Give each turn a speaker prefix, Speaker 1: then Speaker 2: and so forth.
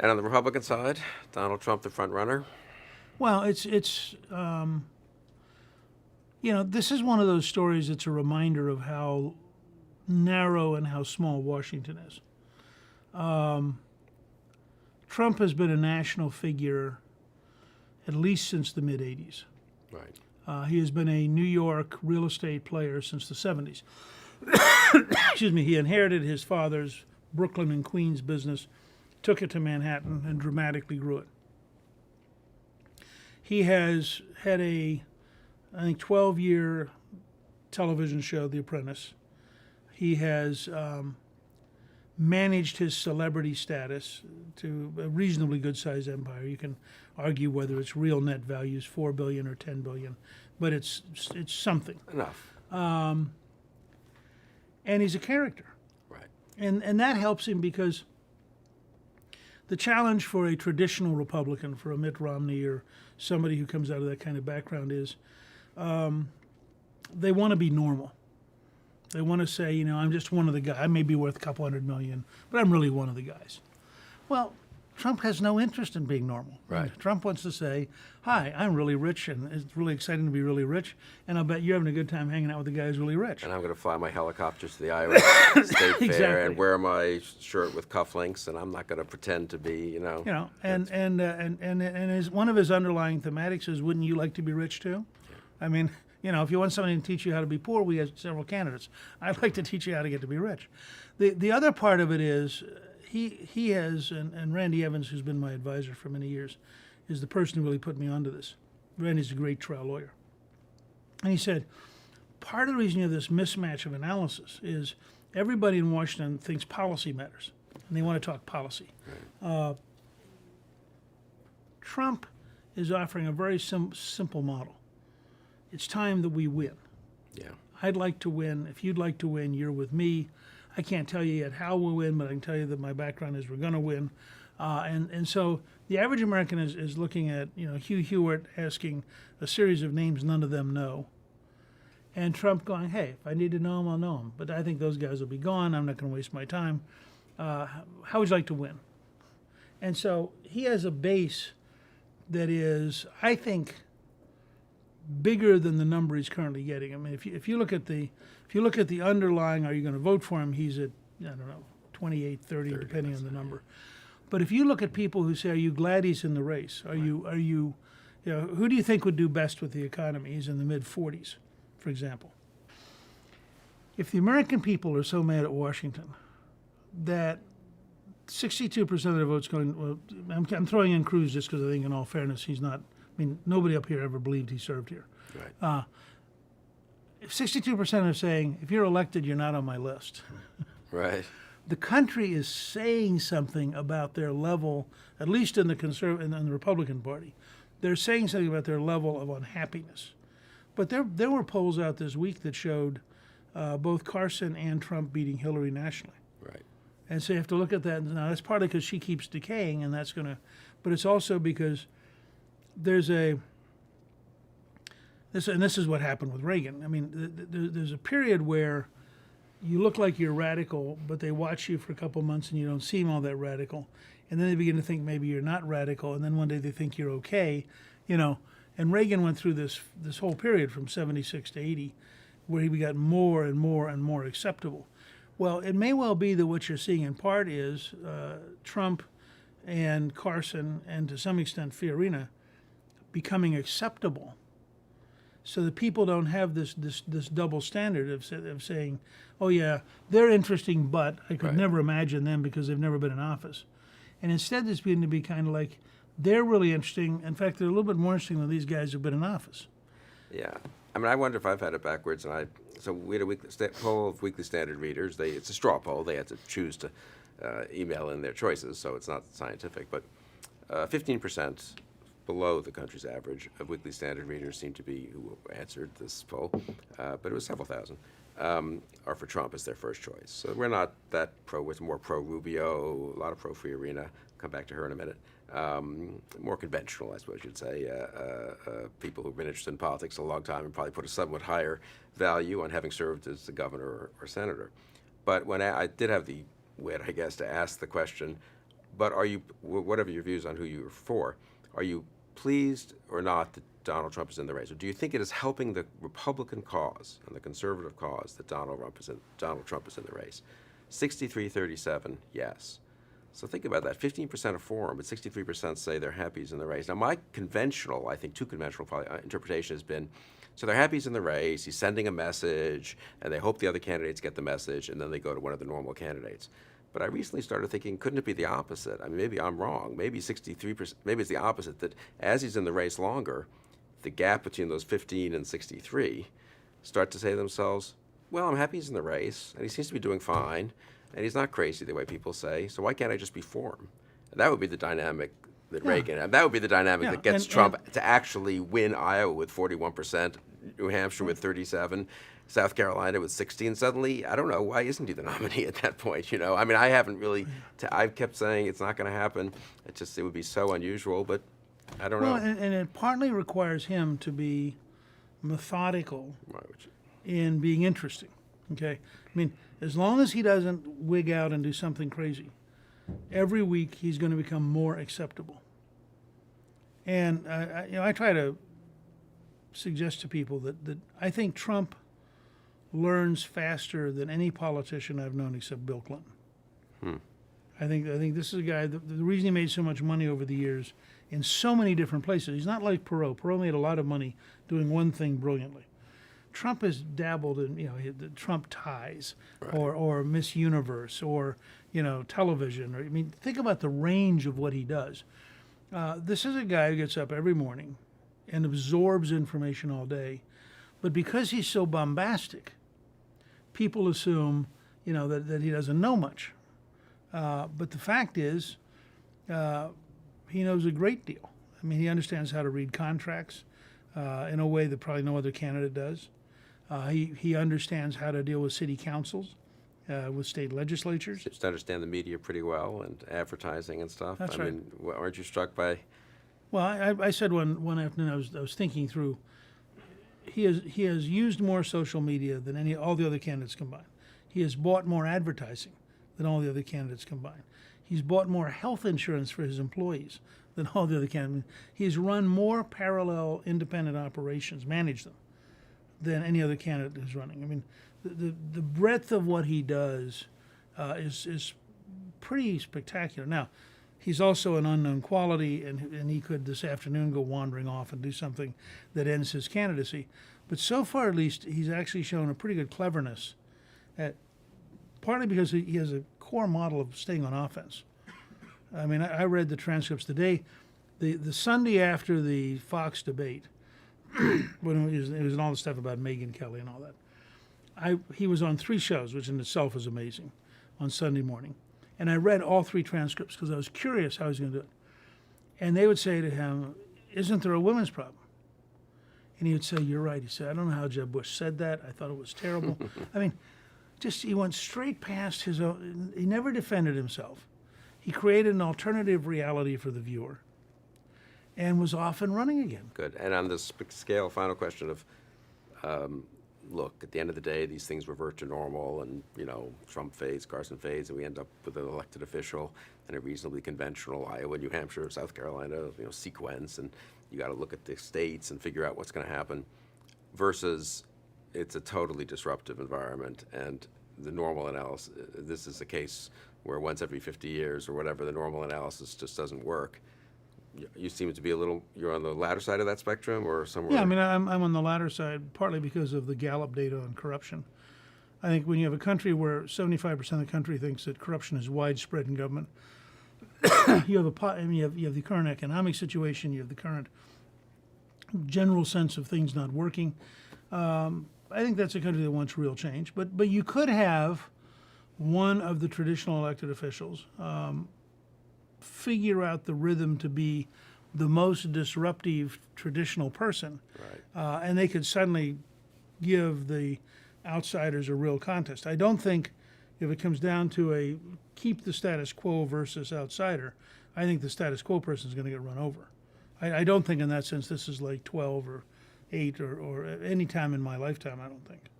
Speaker 1: And on the Republican side, Donald Trump, the front runner.
Speaker 2: Well, this is one of those stories that's a reminder of how narrow and how small Washington is. Trump has been a national figure at least since the mid 80s.
Speaker 1: Right.
Speaker 2: He has been a New York real estate player since the 70s. Excuse me, he inherited his father's Brooklyn and Queens business, took it to Manhattan, and dramatically grew it. He has had I think, 12-year television show, The Apprentice. He has managed his celebrity status to a reasonably good-sized empire. You can argue whether its real net value is $4 billion or $10 billion, but it's something.
Speaker 1: Enough.
Speaker 2: And he's a character.
Speaker 1: Right.
Speaker 2: And that helps him because the challenge for a traditional Republican, for a Mitt Romney or somebody who comes out of that kind of background is they want to be normal. They want to say, I'm just one of the guys. I may be worth a couple $100 million, but I'm really one of the guys. Well, Trump has no interest in being normal.
Speaker 1: Right.
Speaker 2: Trump wants to say, hi, I'm really rich, and it's really exciting to be really rich, and I'll bet you're having a good time hanging out with the guy who's really rich.
Speaker 1: And I'm going to fly my helicopter to the Iowa State Fair
Speaker 2: Exactly.
Speaker 1: and wear my shirt with cufflinks, and I'm not going to pretend to be,
Speaker 2: And one of his underlying thematics is, wouldn't you like to be rich too? I mean, if you want somebody to teach you how to be poor, we have several candidates. I'd like to teach you how to get to be rich. The other part of it is he has, and Randy Evans, who's been my advisor for many years, is the person who really put me onto this. Randy's a great trial lawyer. And he said, part of the reason you have this mismatch of analysis is everybody in Washington thinks policy matters, and they want to talk policy.
Speaker 1: Right.
Speaker 2: Trump is offering a very simple model. It's time that we win.
Speaker 1: Yeah.
Speaker 2: I'd like to win. If you'd like to win, you're with me. I can't tell you yet how we'll win, but I can tell you that my background is we're going to win. And so the average American is looking at, Hugh Hewitt asking a series of names none of them know. And Trump going, hey, if I need to know him, I'll know him. But I think those guys will be gone. I'm not going to waste my time. How would you like to win? And so he has a base that is, I think, bigger than the number he's currently getting. I mean, if you look at the underlying, are you going to vote for him? He's at 28, 30 depending on the number. But if you look at people who say, are you glad he's in the race? Are you who do you think would do best with the economy? He's in the mid 40s, for example. If the American people are so mad at Washington that 62% of the votes going, well, I'm throwing in Cruz just because I think in all fairness he's not. I mean, nobody up here ever believed he served here.
Speaker 1: Right.
Speaker 2: If 62% are saying, if you're elected, you're not on my list.
Speaker 1: Right.
Speaker 2: The country is saying something about their level, at least in the Republican Party. They're saying something about their level of unhappiness. But there were polls out this week that showed both Carson and Trump beating Hillary nationally.
Speaker 1: Right.
Speaker 2: And so you have to look at that. Now, that's partly because she keeps decaying, and but it's also because there's this is what happened with Reagan. I mean, there's a period where you look like you're radical, but they watch you for a couple months and you don't seem all that radical. And then they begin to think maybe you're not radical, and then one day they think you're okay, And Reagan went through this whole period from 76 to 80 where he got more and more and more acceptable. Well, it may well be that what you're seeing in part is Trump and Carson and to some extent Fiorina becoming acceptable, so that people don't have this double standard of saying, oh yeah, they're interesting, but I could never imagine them because they've never been in office. And instead it's beginning to be kind of like, they're really interesting. In fact, they're a little bit more interesting than these guys who've been in office.
Speaker 1: Yeah. I mean, I wonder if I've had it backwards. So we had a poll of Weekly Standard readers. It's a straw poll. They had to choose to email in their choices, so it's not scientific. But 15% below the country's average of Weekly Standard readers seem to be who answered this poll, but it was several thousand, are for Trump as their first choice. So we're not that pro. It's more pro-Rubio, a lot of pro-Fiorina. Come back to her in a minute. More conventional, I suppose you'd say. People who've been interested in politics a long time and probably put a somewhat higher value on having served as a governor or senator. But when I did have the wit, I guess, to ask the question, But are you, whatever your views on who you're for, are you pleased or not that Donald Trump is in the race? Or do you think it is helping the Republican cause and the conservative cause that Donald Trump is in the race? 63-37, yes. So think about that. 15% are for him, but 63% say they're happy he's in the race. Now, my conventional, I think too conventional probably, interpretation has been, so they're happy he's in the race, he's sending a message, and they hope the other candidates get the message, and then they go to one of the normal candidates. But I recently started thinking, couldn't it be the opposite? I mean, maybe I'm wrong. Maybe 63%, maybe it's the opposite, that as he's in the race longer, the gap between those 15 and 63 start to say to themselves, well, I'm happy he's in the race, and he seems to be doing fine, and he's not crazy the way people say, so why can't I just be for him? And that would be the dynamic that Reagan, that would be the dynamic that gets Trump to actually win Iowa with 41%, New Hampshire with 37%, South Carolina with 16%. Suddenly, I don't know, why isn't he the nominee at that point, you know? I mean, I haven't really, I've kept saying it's not going to happen. It would be so unusual, but I don't know.
Speaker 2: Well, and it partly requires him to be methodical in being interesting, okay? I mean, as long as he doesn't wig out and do something crazy, every week he's going to become more acceptable. And I try to suggest to people that I think Trump learns faster than any politician I've known except Bill Clinton. I think this is a guy. The reason he made so much money over the years in so many different places. He's not like Perot. Perot made a lot of money doing one thing brilliantly. Trump has dabbled in, the Trump ties, or Miss Universe, or, television. Or, I mean, think about the range of what he does. This is a guy who gets up every morning and absorbs information all day. But because he's so bombastic, people assume, that he doesn't know much. But the fact is, he knows a great deal. I mean, he understands how to read contracts in a way that probably no other candidate does. He understands how to deal with city councils, with state legislatures.
Speaker 1: Just understand the media pretty well and advertising and stuff.
Speaker 2: That's
Speaker 1: I
Speaker 2: right.
Speaker 1: mean, aren't you struck by?
Speaker 2: Well, I said one afternoon I was thinking through. He has used more social media than all the other candidates combined. He has bought more advertising than all the other candidates combined. He's bought more health insurance for his employees than all the other candidates. He's run more parallel independent operations, managed them, than any other candidate who's running. I mean, the breadth of what he does is pretty spectacular. Now, he's also an unknown quality, and he could this afternoon go wandering off and do something that ends his candidacy. But so far, at least, he's actually shown a pretty good cleverness, partly because he has a core model of staying on offense. I mean, I read the transcripts today. The Sunday after the Fox debate, when it was all the stuff about Megyn Kelly and all that, he was on 3 shows, which in itself is amazing, on Sunday morning. And I read all 3 transcripts because I was curious how he was going to do it. And they would say to him, isn't there a women's problem? And he would say, you're right. He said, I don't know how Jeb Bush said that. I thought it was terrible. I mean, he went straight past his own. He never defended himself. He created an alternative reality for the viewer and was off and running again.
Speaker 1: Good. And on this scale, final question of, look, at the end of the day, these things revert to normal, and, Trump fades, Carson fades, and we end up with an elected official and a reasonably conventional Iowa, New Hampshire, South Carolina, sequence, and you got to look at the states and figure out what's going to happen, versus it's a totally disruptive environment, and the normal analysis, this is a case where once every 50 years or whatever, the normal analysis just doesn't work. You seem to be you're on the latter side of that spectrum, or somewhere?
Speaker 2: Yeah, I mean, I'm on the latter side, partly because of the Gallup data on corruption. I think when you have a country where 75% of the country thinks that corruption is widespread in government, you have the current economic situation, you have the current general sense of things not working. I think that's a country that wants real change. But you could have one of the traditional elected officials figure out the rhythm to be the most disruptive traditional person, and they could suddenly give the outsiders a real contest. I don't think if it comes down to a keep the status quo versus outsider, I think the status quo person is going to get run over. I don't think in that sense this is like 12 or 8 or any time in my lifetime, I don't think.